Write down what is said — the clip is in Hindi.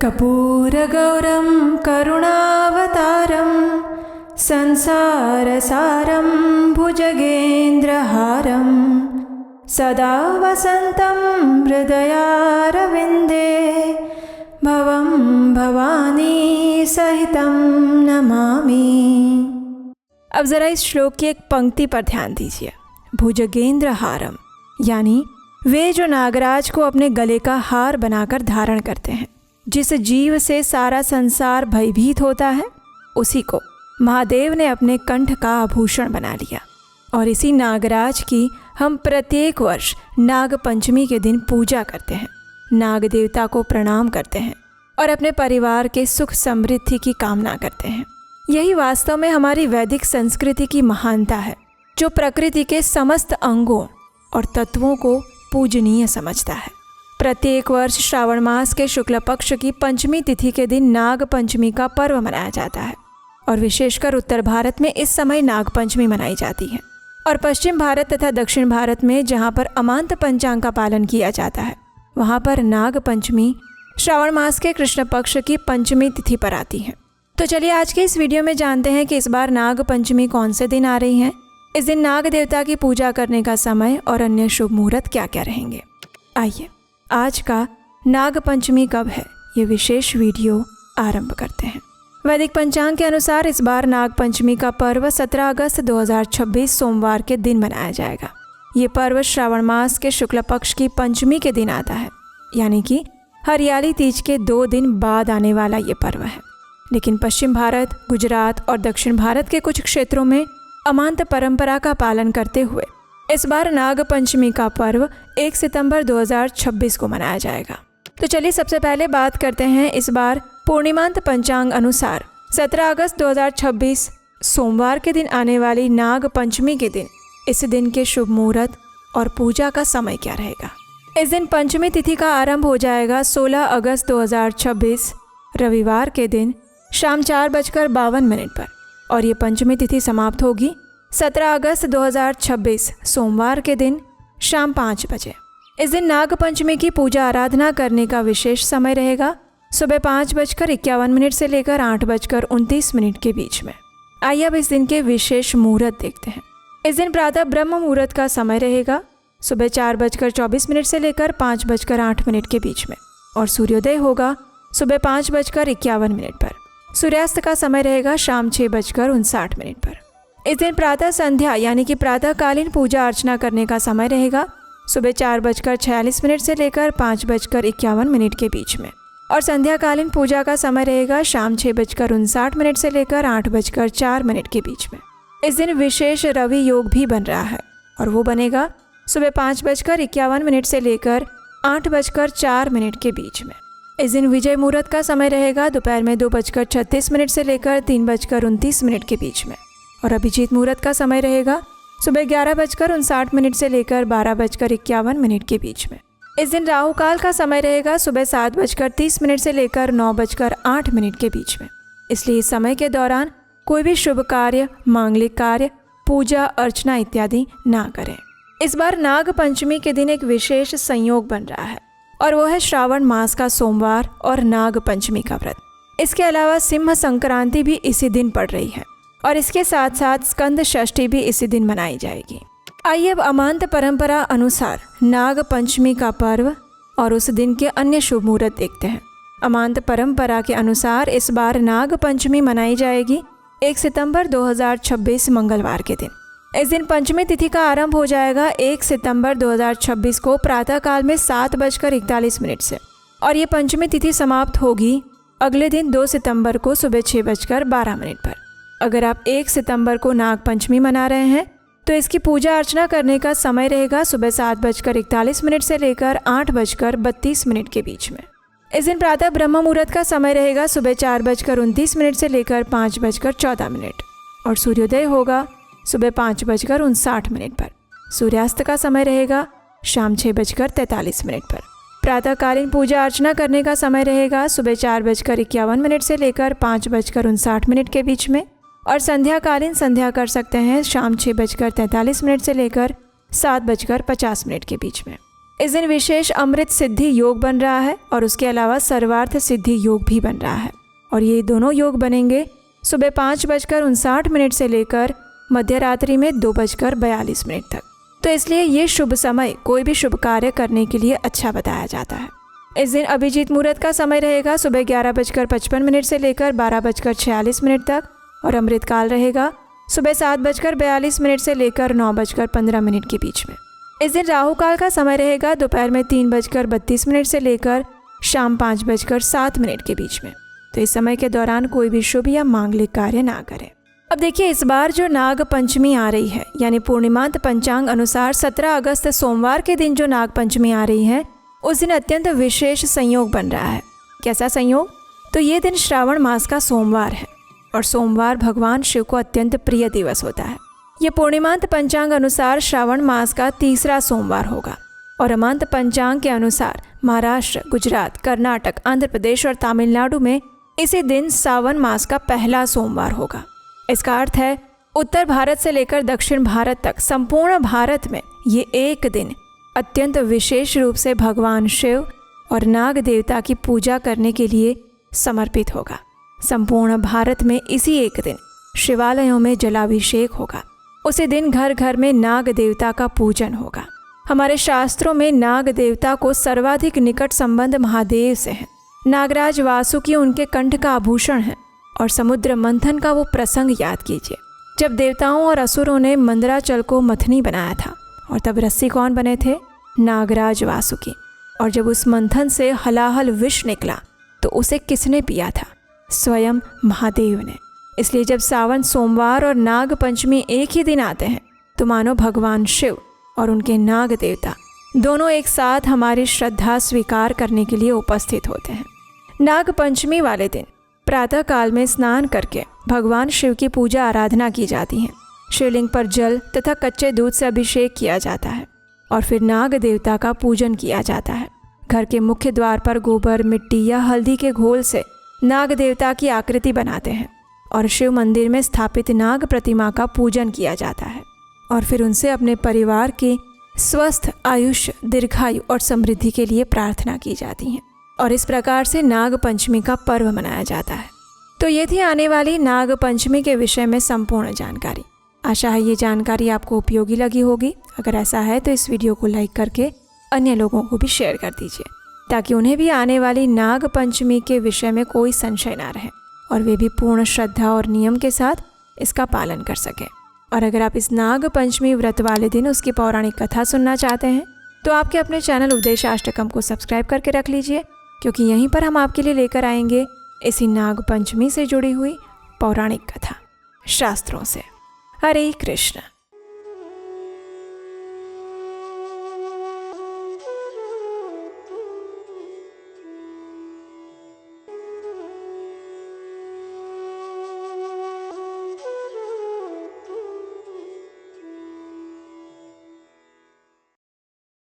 कर्पूरगौरं करुणावतारं संसारसारं भुजगेन्द्रहारं सदा वसन्तं हृदयारविन्दे भवं भवानी सहितं नमामि। अब ज़रा इस श्लोक की एक पंक्ति पर ध्यान दीजिए। भुजगेन्द्रहारम यानी वे जो नागराज को अपने गले का हार बनाकर धारण करते हैं। जिस जीव से सारा संसार भयभीत होता है उसी को महादेव ने अपने कंठ का आभूषण बना लिया। और इसी नागराज की हम प्रत्येक वर्ष नाग पंचमी के दिन पूजा करते हैं, नाग देवता को प्रणाम करते हैं और अपने परिवार के सुख समृद्धि की कामना करते हैं। यही वास्तव में हमारी वैदिक संस्कृति की महानता है, जो प्रकृति के समस्त अंगों और तत्वों को पूजनीय समझता है। प्रत्येक वर्ष श्रावण मास के शुक्ल पक्ष की पंचमी तिथि के दिन नाग पंचमी का पर्व मनाया जाता है और विशेषकर उत्तर भारत में इस समय नाग पंचमी मनाई जाती है और पश्चिम भारत तथा दक्षिण भारत में जहाँ पर अमांत पंचांग का पालन किया जाता है वहाँ पर नाग पंचमी श्रावण मास के कृष्ण पक्ष की पंचमी तिथि पर आती है। तो चलिए आज के इस वीडियो में जानते हैं कि इस बार नाग पंचमी कौन से दिन आ रही है, इस दिन नाग देवता की पूजा करने का समय और अन्य शुभ मुहूर्त क्या क्या रहेंगे। आइए आज का नाग पंचमी कब है ये विशेष वीडियो आरंभ करते हैं। वैदिक पंचांग के अनुसार इस बार नाग पंचमी का पर्व 17 अगस्त 2026 सोमवार के दिन मनाया जाएगा। ये पर्व श्रावण मास के शुक्ल पक्ष की पंचमी के दिन आता है, यानी कि हरियाली तीज के 2 दिन बाद आने वाला ये पर्व है। लेकिन पश्चिम भारत, गुजरात और दक्षिण भारत के कुछ क्षेत्रों में अमांत परंपरा का पालन करते हुए इस बार नाग पंचमी का पर्व 1 सितंबर 2026 को मनाया जाएगा। तो चलिए सबसे पहले बात करते हैं इस बार पूर्णिमांत पंचांग अनुसार 17 अगस्त 2026 सोमवार के दिन आने वाली नाग पंचमी के दिन इस दिन के शुभ मुहूर्त और पूजा का समय क्या रहेगा। इस दिन पंचमी तिथि का आरंभ हो जाएगा 16 अगस्त 2026 रविवार के दिन शाम 4:52 पर और ये पंचमी तिथि समाप्त होगी 17 अगस्त 2026 सोमवार के दिन शाम 5 बजे। इस दिन नाग पंचमी की पूजा आराधना करने का विशेष समय रहेगा सुबह 5:51 से लेकर 8:29 के बीच में। आइए अब इस दिन के विशेष मुहूर्त देखते हैं। इस दिन प्रातः ब्रह्म मुहूर्त का समय रहेगा सुबह 4:24 से लेकर 5:08 के बीच में और सूर्योदय होगा सुबह 5:51 पर। सूर्यास्त का समय रहेगा शाम 6:59 पर। इस दिन प्रातः संध्या यानी कि प्रातःकालीन पूजा अर्चना करने का समय रहेगा सुबह 4:46 से लेकर 5:51 के बीच में और संध्याकालीन पूजा का समय रहेगा शाम 6:59 से लेकर 8:04 के बीच में। इस दिन विशेष रवि योग भी बन रहा है और वो बनेगा सुबह 5:51 से लेकर 8:04 के बीच में। इस दिन विजय मुहूर्त का समय रहेगा दोपहर में 2:36 से लेकर 3:29 के बीच में और अभिजीत मुहूर्त का समय रहेगा सुबह 11:59 से लेकर 12:51 के बीच में। इस दिन राहु काल का समय रहेगा सुबह 7:30 से लेकर 9:08 के बीच में। इसलिए इस समय के दौरान कोई भी शुभ कार्य, मांगलिक कार्य, पूजा अर्चना इत्यादि ना करें। इस बार नाग पंचमी के दिन एक विशेष संयोग बन रहा है और वो है श्रावण मास का सोमवार और नाग पंचमी का व्रत। इसके अलावा सिंह संक्रांति भी इसी दिन पड़ रही है और इसके साथ साथ स्कंद षष्ठी भी इसी दिन मनाई जाएगी। आइए अब अमांत परंपरा अनुसार नाग पंचमी का पर्व और उस दिन के अन्य शुभ मुहूर्त देखते हैं। अमांत परंपरा के अनुसार इस बार नाग पंचमी मनाई जाएगी 1 सितंबर 2026 मंगलवार के दिन। इस दिन पंचमी तिथि का आरंभ हो जाएगा 1 सितंबर 2026 को प्रातःकाल में 7:41 से और ये पंचमी तिथि समाप्त होगी अगले दिन 2 सितंबर को सुबह 6:12 पर। अगर आप 1 सितंबर को नाग पंचमी मना रहे हैं तो इसकी पूजा अर्चना करने का समय रहेगा सुबह 7:41 से लेकर 8:32 के बीच में। इस दिन प्रातः ब्रह्म मुहूर्त का समय रहेगा सुबह 4:29 से लेकर 5:14 और सूर्योदय होगा सुबह 5:59 पर। सूर्यास्त का समय रहेगा शाम 6:43 पर। प्रातःकालीन पूजा अर्चना करने का समय रहेगा सुबह 4:51 से लेकर 5:59 के बीच में और संध्याकालीन संध्या कर सकते हैं शाम 6:43 से लेकर 7:50 के बीच में। इस दिन विशेष अमृत सिद्धि योग बन रहा है और उसके अलावा सर्वार्थ सिद्धि योग भी बन रहा है। और ये दोनों योग बनेंगे सुबह 5:59 से लेकर मध्य रात्रि में 2:42 तक। तो इसलिए ये शुभ समय कोई भी शुभ कार्य करने के लिए अच्छा बताया जाता है। इस दिन अभिजीत मुहूर्त का समय रहेगा सुबह 11:55 से लेकर 12:46 तक और अमृत काल रहेगा सुबह 7:42 से लेकर 9:15 के बीच में। इस दिन राहु काल का समय रहेगा दोपहर में 3:32 से लेकर शाम 5:07 के बीच में। तो इस समय के दौरान कोई भी शुभ या मांगलिक कार्य ना करें। अब देखिए, इस बार जो नाग पंचमी आ रही है यानी पूर्णिमांत पंचांग अनुसार 17 अगस्त सोमवार के दिन जो नाग पंचमी आ रही है उस दिन अत्यंत विशेष संयोग बन रहा है। कैसा संयोग? तो ये दिन श्रावण मास का सोमवार है और सोमवार भगवान शिव को अत्यंत प्रिय दिवस होता है। ये पूर्णिमांत पंचांग अनुसार श्रावण मास का तीसरा सोमवार होगा और अमांत पंचांग के अनुसार महाराष्ट्र, गुजरात, कर्नाटक, आंध्र प्रदेश और तमिलनाडु में इसी दिन सावन मास का पहला सोमवार होगा। इसका अर्थ है उत्तर भारत से लेकर दक्षिण भारत तक संपूर्ण भारत में ये एक दिन अत्यंत विशेष रूप से भगवान शिव और नाग देवता की पूजा करने के लिए समर्पित होगा। संपूर्ण भारत में इसी एक दिन शिवालयों में जलाभिषेक होगा। उसी दिन घर घर में नाग देवता का पूजन होगा। हमारे शास्त्रों में नाग देवता को सर्वाधिक निकट संबंध महादेव से है। नागराज वासुकी उनके कंठ का आभूषण है और समुद्र मंथन का वो प्रसंग याद कीजिए जब देवताओं और असुरों ने मंदराचल को मथनी बनाया था और तब रस्सी कौन बने थे? नागराज वासुकी। और जब उस मंथन से हलाहल विष निकला तो उसे किसने पिया था? स्वयं महादेव ने। इसलिए जब सावन सोमवार और नाग पंचमी एक ही दिन आते हैं तो मानो भगवान शिव और उनके नाग देवता दोनों एक साथ हमारी श्रद्धा स्वीकार करने के लिए उपस्थित होते हैं। नाग पंचमी वाले दिन प्रातः काल में स्नान करके भगवान शिव की पूजा आराधना की जाती है। शिवलिंग पर जल तथा कच्चे दूध से अभिषेक किया जाता है और फिर नाग देवता का पूजन किया जाता है। घर के मुख्य द्वार पर गोबर, मिट्टी या हल्दी के घोल से नाग देवता की आकृति बनाते हैं और शिव मंदिर में स्थापित नाग प्रतिमा का पूजन किया जाता है और फिर उनसे अपने परिवार के स्वस्थ आयुष्य, दीर्घायु और समृद्धि के लिए प्रार्थना की जाती है और इस प्रकार से नाग पंचमी का पर्व मनाया जाता है। तो ये थी आने वाली नाग पंचमी के विषय में संपूर्ण जानकारी। आशा है ये जानकारी आपको उपयोगी लगी होगी। अगर ऐसा है तो इस वीडियो को लाइक करके अन्य लोगों को भी शेयर कर दीजिए ताकि उन्हें भी आने वाली नाग पंचमी के विषय में कोई संशय ना रहे और वे भी पूर्ण श्रद्धा और नियम के साथ इसका पालन कर सकें। और अगर आप इस नाग पंचमी व्रत वाले दिन उसकी पौराणिक कथा सुनना चाहते हैं तो आपके अपने चैनल उपदेशाष्टकम को सब्सक्राइब करके रख लीजिए, क्योंकि यहीं पर हम आपके लिए लेकर आएंगे इसी नाग पंचमी से जुड़ी हुई पौराणिक कथा शास्त्रों से। हरे कृष्ण।